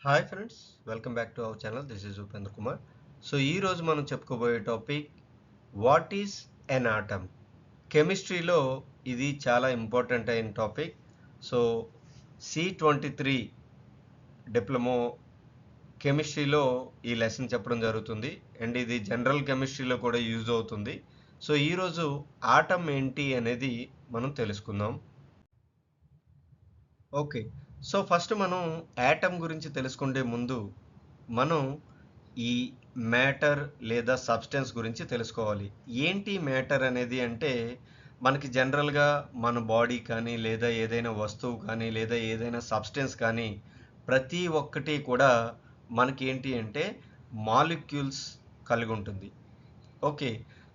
Hi friends, welcome back to our channel. This is Upendra Kumar. So ఈరోజు మనం చెప్పుకోబోయే topic what is an atom. కెమిస్ట్రీలో ఇది చాలా ఇంపార్టెంట్ అయిన టాపిక్. సో C23 డిప్లొమో కెమిస్ట్రీలో ఈ లెసన్ చెప్పడం జరుగుతుంది అండ్ ఇది జనరల్ కెమిస్ట్రీలో కూడా యూజ్ అవుతుంది. సో ఈరోజు ఆటమ్ ఏంటి అనేది మనం తెలుసుకుందాం. ఓకే, సో ఫస్ట్ మనం యాటమ్ గురించి తెలుసుకుంటే ముందు మనం ఈ మ్యాటర్ లేదా సబ్స్టెన్స్ గురించి తెలుసుకోవాలి. ఏంటి మ్యాటర్ అనేది అంటే మనకి జనరల్గా మన బాడీ కానీ లేదా ఏదైనా వస్తువు కానీ లేదా ఏదైనా సబ్స్టెన్స్ కానీ ప్రతి ఒక్కటి కూడా మనకి ఏంటి అంటే మాలిక్యూల్స్ కలిగి ఉంటుంది. ఓకే,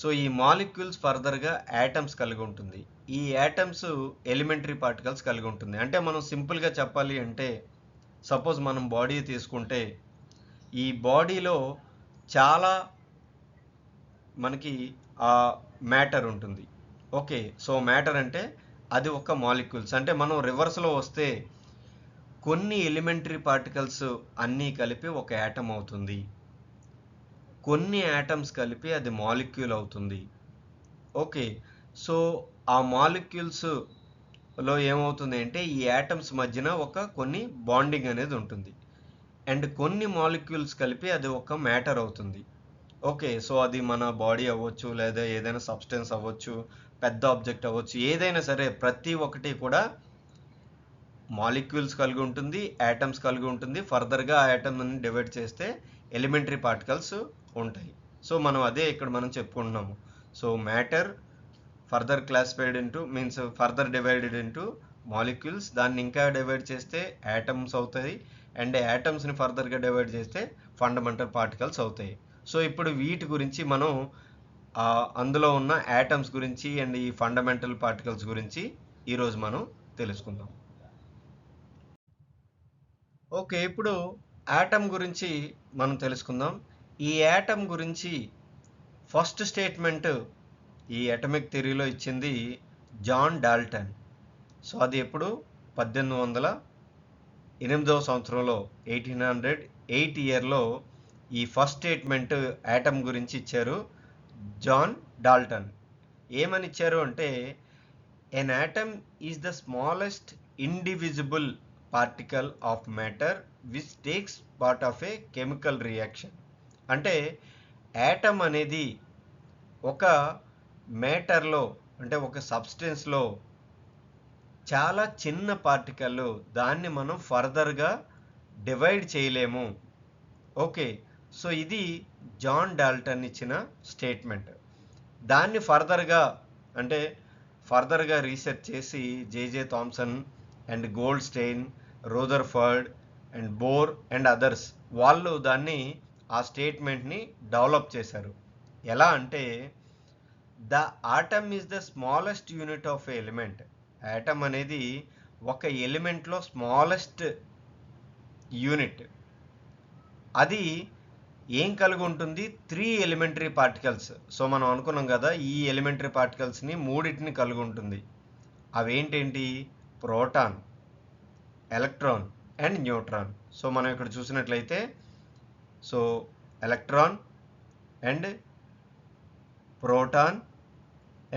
సో ఈ మాలిక్యూల్స్ ఫర్దర్గా యాటమ్స్ కలిగి ఉంటుంది. ఈ యాటమ్స్ ఎలిమెంటరీ పార్టికల్స్ కలిగి ఉంటుంది. అంటే మనం సింపుల్గా చెప్పాలి అంటే సపోజ్ మనం బాడీ తీసుకుంటే ఈ బాడీలో చాలా మనకి ఆ మ్యాటర్ ఉంటుంది. ఓకే, సో మ్యాటర్ అంటే అది ఒక మాలిక్యూల్స్. అంటే మనం రివర్స్లో వస్తే కొన్ని ఎలిమెంటరీ పార్టికల్స్ అన్నీ కలిపి ఒక యాటమ్ అవుతుంది, కొన్ని యాటమ్స్ కలిపి అది మాలిక్యూల్ అవుతుంది. ఓకే, సో ఆ మాలిక్యూల్స్లో ఏమవుతుంది అంటే ఈ యాటమ్స్ మధ్యన కొన్ని బాండింగ్ అనేది ఉంటుంది అండ్ కొన్ని మాలిక్యూల్స్ కలిపి అది ఒక మ్యాటర్ అవుతుంది. ఓకే, సో అది మన బాడీ అవ్వచ్చు లేదా ఏదైనా సబ్స్టెన్స్ అవ్వచ్చు, పెద్ద ఆబ్జెక్ట్ అవ్వచ్చు, ఏదైనా సరే ప్రతి ఒక్కటి కూడా మాలిక్యూల్స్ కలిగి ఉంటుంది, యాటమ్స్ కలిగి ఉంటుంది. ఫర్దర్గా ఆ యాటమ్ని డివైడ్ చేస్తే ఎలిమెంటరీ పార్టికల్స్ ఉంటాయి. సో మనం అదే ఇక్కడ మనం చెప్పుకుంటున్నాము. So matter further classified into means further divided into molecules, దాన్ని ఇంకా డివైడ్ చేస్తే యాటమ్స్ అవుతాయి అండ్ యాటమ్స్ని ఫర్దర్గా డివైడ్ చేస్తే ఫండమెంటల్ పార్టికల్స్ అవుతాయి. సో ఇప్పుడు వీటి గురించి మనం అందులో ఉన్న యాటమ్స్ గురించి అండ్ ఈ ఫండమెంటల్ పార్టికల్స్ గురించి ఈరోజు మనం తెలుసుకుందాం. ఓకే, ఇప్పుడు యాటమ్ గురించి మనం తెలుసుకుందాం. ఈ యాటమ్ గురించి ఫస్ట్ స్టేట్మెంట్ ఈ అటమిక్ థియరీలో ఇచ్చింది జాన్ డాల్టన్. సో అది ఎప్పుడు 1808వ సంవత్సరంలో 1808 ఇయర్లో ఈ ఫస్ట్ స్టేట్మెంట్ యాటమ్ గురించి ఇచ్చారు జాన్ డాల్టన్. ఏమని ఇచ్చారు అంటే ఎన్ atom is the smallest indivisible particle of matter which takes part of A chemical reaction. అంటే యాటమ్ అనేది ఒక మ్యాటర్లో అంటే ఒక సబ్స్టెన్స్లో చాలా చిన్న పార్టికల్, దాన్ని మనం ఫర్దర్గా డివైడ్ చేయలేము. ఓకే, సో ఇది జాన్ డాల్టన్ ఇచ్చిన స్టేట్మెంట్. దాన్ని ఫర్దర్గా రీసెర్చ్ చేసి JJ Thomson and Goldstein, Rutherford and Bohr and others వాళ్ళు దాన్ని ఆ స్టేట్మెంట్ని డెవలప్ చేశారు. ఎలా అంటే the atom is the smallest unit of element. Atom అనేది ఒక ఎలిమెంట్లో స్మాలెస్ట్ యూనిట్. అది ఏం కలిగి ఉంటుంది? 3 ఎలిమెంటరీ పార్టికల్స్. సో మనం అనుకున్నాం కదా, ఈ ఎలిమెంటరీ పార్టికల్స్ని మూడింటిని కలిగి ఉంటుంది. అవేంటేంటి? Proton, electron and neutron. So మనం ఇక్కడ చూసినట్లయితే so electron and proton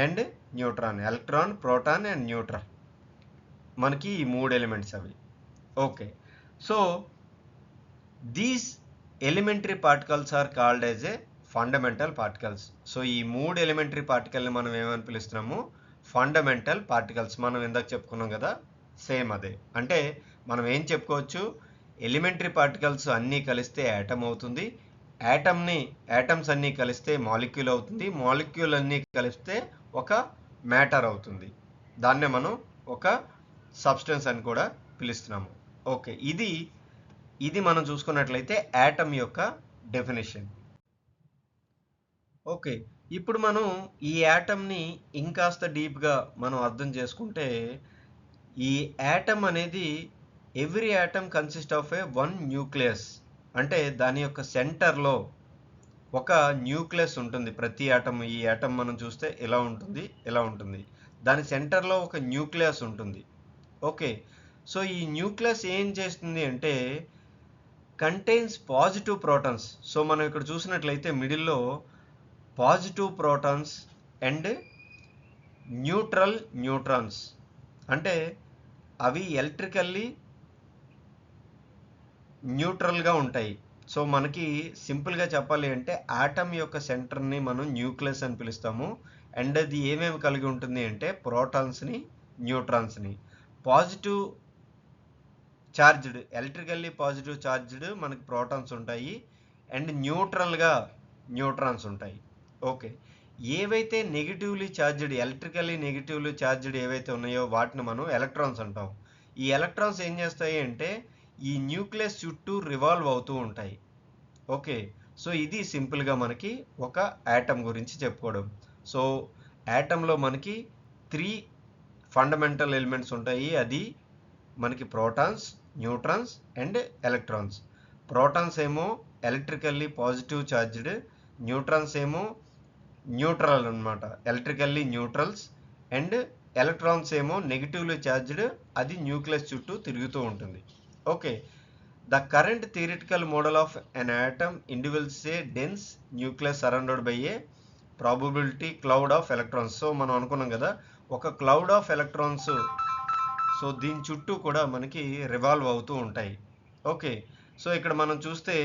and neutron, electron, proton and neutron, మనకి ఈ 3 ఎలిమెంట్స్ అవి. Okay, so these elementary particles are called as a fundamental particles. So ఈ 3 ఎలిమెంటరీ పార్టికల్ని మనం ఏమని పిలుస్తున్నాము? Fundamental particles. మనం ఇందాక చెప్పుకున్నాం కదా, సేమ్ అదే. అంటే మనం ఏం చెప్పుకోవచ్చు? ఎలిమెంటరీ పార్టికల్స్ అన్నీ కలిస్తే యాటమ్ అవుతుంది, యాటమ్స్ అన్నీ కలిస్తే మాలిక్యూల్ అవుతుంది, మాలిక్యూల్ అన్నీ కలిస్తే ఒక మ్యాటర్ అవుతుంది. దాన్నే మనం ఒక సబ్స్టెన్స్ అని కూడా పిలుస్తున్నాము. ఓకే, ఇది మనం చూసుకున్నట్లయితే యాటమ్ యొక్క డెఫినేషన్. ఓకే, ఇప్పుడు మనం ఈ యాటమ్ని ఇంకాస్త డీప్గా మనం అర్థం చేసుకుంటే ఈ యాటమ్ అనేది every atom consist of A one nucleus. అంటే దాని యొక్క సెంటర్లో ఒక న్యూక్లియస్ ఉంటుంది. ప్రతి యాటమ్, ఈ యాటమ్ మనం చూస్తే ఎలా ఉంటుంది. దాని సెంటర్లో ఒక న్యూక్లియస్ ఉంటుంది. ఓకే, సో ఈ న్యూక్లియస్ ఏం చేస్తుంది అంటే కంటైన్స్ పాజిటివ్ ప్రోటాన్స్. సో మనం ఇక్కడ చూసినట్లయితే మిడిల్లో positive protons and neutral neutrons, అంటే అవి ఎలక్ట్రికల్లీ న్యూట్రల్గా ఉంటాయి. సో మనకి సింపుల్గా చెప్పాలి అంటే ఆటమ్ యొక్క సెంటర్ని మనం న్యూక్లియస్ అని పిలుస్తాము. అండ్ అది ఏమేమి కలిగి ఉంటుంది అంటే ప్రోటాన్స్ని, న్యూట్రాన్స్ని. Positive charged, electrically positive charged మనకి ప్రోటాన్స్ ఉంటాయి అండ్ న్యూట్రల్గా న్యూట్రాన్స్ ఉంటాయి. ఓకే, ఏవైతే negatively charged, electrically negatively charged ఏవైతే ఉన్నాయో వాటిని మనం ఎలక్ట్రాన్స్ అంటాం. ఈ ఎలక్ట్రాన్స్ ఏం చేస్తాయి అంటే ఈ న్యూక్లియస్ చుట్టూ రివాల్వ్ అవుతూ ఉంటాయి. ఓకే, సో ఇది సింపుల్గా మనకి ఒక యాటమ్ గురించి చెప్పుకోవడం. సో యాటంలో మనకి 3 ఫండమెంటల్ ఎలిమెంట్స్ ఉంటాయి. అది మనకి protons, neutrons and electrons. Protons ఏమో ఎలక్ట్రికల్లీ పాజిటివ్ చార్జ్డ్, న్యూట్రాన్స్ ఏమో న్యూట్రల్ అనమాట, ఎలక్ట్రికల్లీ న్యూట్రల్స్, అండ్ ఎలక్ట్రాన్స్ ఏమో నెగిటివ్లీ చార్జ్డ్, అది న్యూక్లియస్ చుట్టూ తిరుగుతూ ఉంటుంది. Okay, the current theoretical model of an atom individuals A dense nucleus surrounded by A probability cloud of electrons. So మనం అనుకున్నాం కదా, ఒక క్లౌడ్ ఆఫ్ ఎలక్ట్రాన్స్, సో దీని చుట్టూ కూడా మనకి రివాల్వ్ అవుతూ ఉంటాయి. ఓకే, సో ఇక్కడ మనం చూస్తే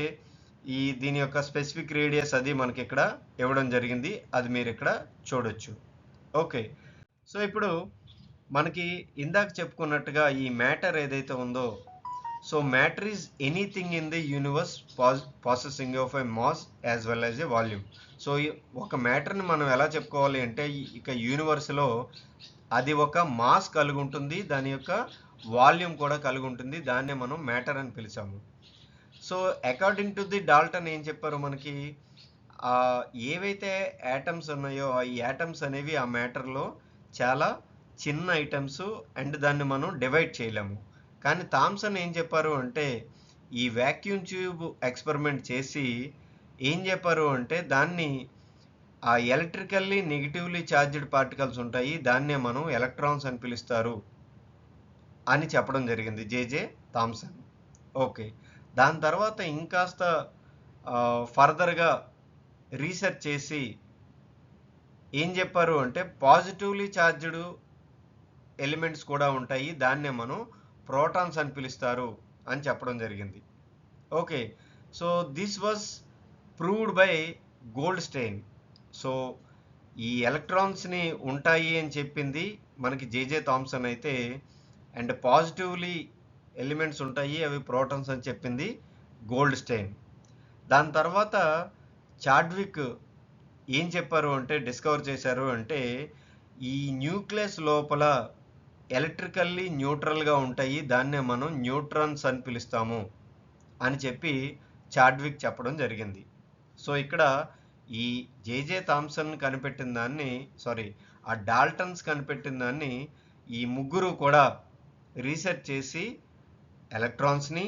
దీని యొక్క స్పెసిఫిక్ రేడియస్ అది మనకి ఇక్కడ ఇవ్వడం జరిగింది, అది మీరు ఇక్కడ చూడొచ్చు. ఓకే, సో ఇప్పుడు మనకి ఇందాక చెప్పుకున్నట్టుగా ఈ మ్యాటర్ ఏదైతే ఉందో, so matter is anything in the universe processing of a mass as well as a volume. So ఒక మ్యాటర్ని మనం ఎలా చెప్పుకోవాలి అంటే ఇక యూనివర్స్లో అది ఒక మాస్ కలిగి ఉంటుంది, దాని యొక్క వాల్యూమ్ కూడా కలిగి ఉంటుంది, దాన్నే మనం మ్యాటర్ అని పిలిచాము. So according to the Dalton ఏం చెప్పారు మనకి, ఏవైతే యాటమ్స్ ఉన్నాయో ఈ యాటమ్స్ అనేవి ఆ మ్యాటర్లో చాలా చిన్న ఐటమ్స్ అండ్ దాన్ని మనం డివైడ్ చేయలేము. కానీ థామ్సన్ ఏం చెప్పారు అంటే ఈ వ్యాక్యూమ్ ట్యూబ్ ఎక్స్పెరిమెంట్ చేసి ఏం చెప్పారు అంటే దాన్ని ఆ ఎలక్ట్రికల్లీ నెగిటివ్లీ చార్జ్డ్ పార్టికల్స్ ఉంటాయి, దాన్నే మనం ఎలక్ట్రాన్స్ అని పిలుస్తారు అని చెప్పడం జరిగింది జేజే థామ్సన్. ఓకే, దాని తర్వాత ఇంకాస్త ఫర్దర్గా రీసెర్చ్ చేసి ఏం చెప్పారు అంటే పాజిటివ్లీ చార్జ్డ్ ఎలిమెంట్స్ కూడా ఉంటాయి, దాన్నే మనం ప్రోటాన్స్ అని పిలుస్తారు అని చెప్పడం జరిగింది. Okay, so this was proved by Goldstein. So ఈ ఎలక్ట్రాన్స్ని ఉంటాయి అని చెప్పింది మనకి జేజే థామ్సన్ అయితే, అండ్ పాజిటివ్లీ ఎలిమెంట్స్ ఉంటాయి అవి ప్రోటాన్స్ అని చెప్పింది గోల్డ్స్టైన్. దాని తర్వాత చాడ్విక్ ఏం చెప్పారు అంటే డిస్కవర్ చేశారు అంటే ఈ న్యూక్లియస్ లోపల ఎలక్ట్రికల్లీ న్యూట్రల్గా ఉంటాయి, దాన్నే మనం న్యూట్రాన్స్ అని పిలుస్తాము అని చెప్పి చాడ్విక్ చెప్పడం జరిగింది. సో ఇక్కడ ఈ జేజే థామ్సన్ కనిపెట్టిన దాన్ని, ఆ డాల్టన్స్ కనిపెట్టిన దాన్ని ఈ ముగ్గురు కూడా రీసెర్చ్ చేసి ఎలక్ట్రాన్స్ని,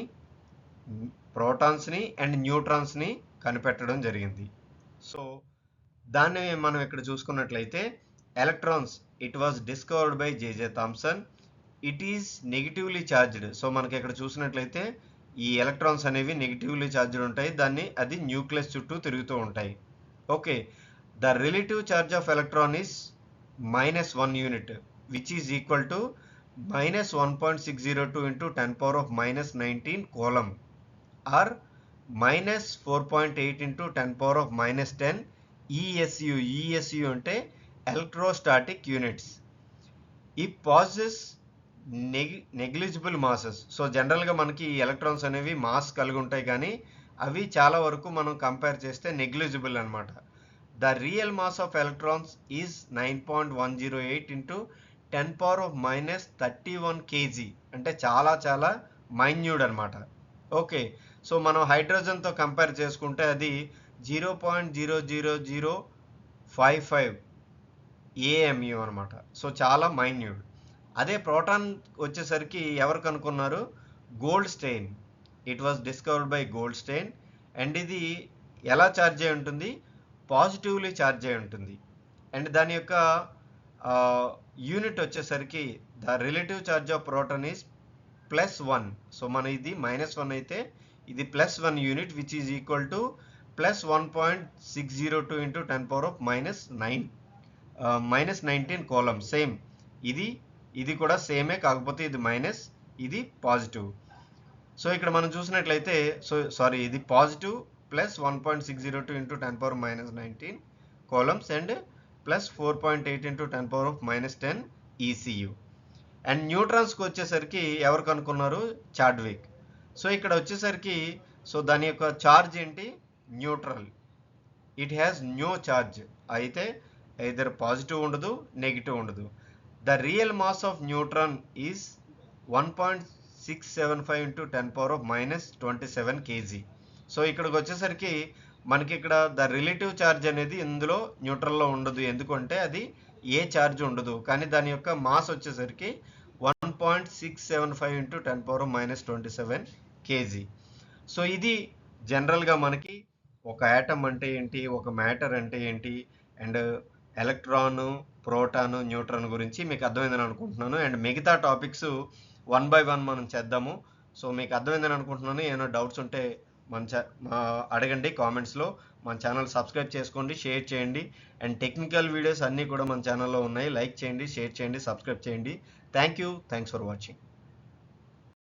ప్రోటాన్స్ని అండ్ న్యూట్రాన్స్ని కనిపెట్టడం జరిగింది. సో దాన్ని మనం ఇక్కడ చూసుకున్నట్లయితే electrons it was discovered by J J Thomson, it is negatively charged. So మనకి ఇక్కడ చూసినట్లయితే ఈ ఎలక్ట్రాన్స్ అనేవి నెగిటివ్లీ చార్జ్డ్ ఉంటాయి, అది న్యూక్లియస్ చుట్టూ తిరుగుతూ ఉంటాయి. Okay, the relative charge of electron is -1 unit which is equal to -1.602 into 10⁻⁻19 coulomb or -4.8 into 10⁻⁻10 ESU. ESU అంటే ఎలక్ట్రోస్టాటిక్ యూనిట్స్. ఈ పాసెస్ నెగ్లిజిబుల్ మాసెస్. సో జనరల్గా మనకి ఈ ఎలక్ట్రాన్స్ అనేవి మాస్ కలిగి ఉంటాయి కానీ అవి చాలా వరకు మనం కంపేర్ చేస్తే నెగ్లిజిబుల్ అనమాట. The real mass of electrons is 9.108 into 10⁻31 kg, అంటే చాలా చాలా మైన్యూడ్ అనమాట. ఓకే, సో మనం హైడ్రోజన్తో కంపేర్ చేసుకుంటే అది 0.00055 AMU అనమాట. సో చాలా మైన్యూడ్. అదే ప్రోటాన్ వచ్చేసరికి ఎవరు కనుక్కున్నారు, Goldstein. It was discovered by Goldstein and ఇది ఎలా ఛార్జ్ అయి ఉంటుంది, పాజిటివ్లీ ఛార్జ్ అయి ఉంటుంది. అండ్ దాని యొక్క యూనిట్ వచ్చేసరికి the relative charge of proton is +1. So మన ఇది -1 అయితే ఇది +1 unit which is equal to +1.602 into 10⁻⁹ -19 coulomb. Same ఇది కూడా సేమే, కాకపోతే ఇది మైనస్, ఇది పాజిటివ్. సో ఇక్కడ మనం చూసినట్లయితే ఇది positive +1.602 into 10⁻⁹ coulombs and +4.8 into 10⁻⁻10 ECU. And న్యూట్రాన్స్కి వచ్చేసరికి ఎవరు కనుక్కున్నారు? చాడ్విక్. సో ఇక్కడ వచ్చేసరికి దాని యొక్క ఛార్జ్ ఏంటి? Neutral. It has no charge. అయితే ఐదర్ పాజిటివ్ ఉండదు, నెగిటివ్ ఉండదు. The real mass of neutron is 1.675 into 10⁻⁻27 kg. So ఇక్కడికి వచ్చేసరికి మనకి ఇక్కడ ద రిలేటివ్ ఛార్జ్ అనేది ఇందులో న్యూట్రల్లో ఉండదు, ఎందుకంటే అది ఏ ఛార్జ్ ఉండదు. కానీ దాని యొక్క మాస్ వచ్చేసరికి 1.675 ఇంటూ 10⁻⁻27 kg. సో ఇది జనరల్గా మనకి ఒక యాటమ్ అంటే ఏంటి, ఒక మ్యాటర్ అంటే ఏంటి, అండ్ ఎలక్ట్రాను, ప్రోటాను, న్యూట్రాన్ గురించి మీకు అర్థమైందని అనుకుంటున్నాను. అండ్ మిగతా టాపిక్స్ 1 by 1 మనం చేద్దాము. సో మీకు అర్థమైందని అనుకుంటున్నాను. ఏమైనా డౌట్స్ ఉంటే అడగండి కామెంట్స్లో. మన ఛానల్ సబ్స్క్రైబ్ చేసుకోండి, షేర్ చేయండి. అండ్ టెక్నికల్ వీడియోస్ అన్నీ కూడా మన ఛానల్లో ఉన్నాయి. లైక్ చేయండి, షేర్ చేయండి, సబ్స్క్రైబ్ చేయండి. Thanks for watching.